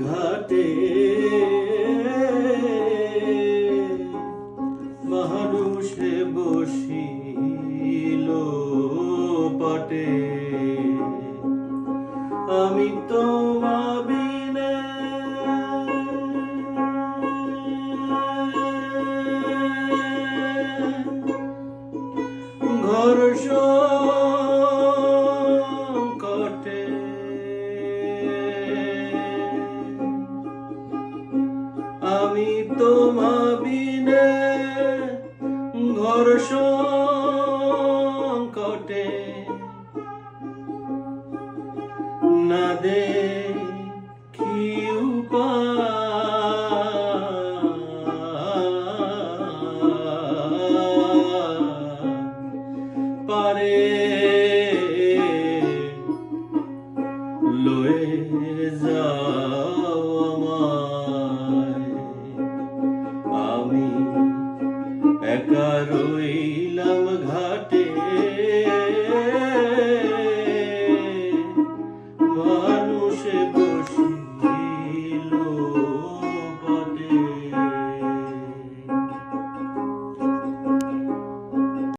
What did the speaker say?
ঘাটে মানুষে বসিল পাটে, আমি তো ভাবিনে ঘর সংকটে, আমি তো ভাবিনে ঘর সংকটে, না দেখি পারে লয়ে যাও আমায়, আমি একা রইলাম ঘাটে।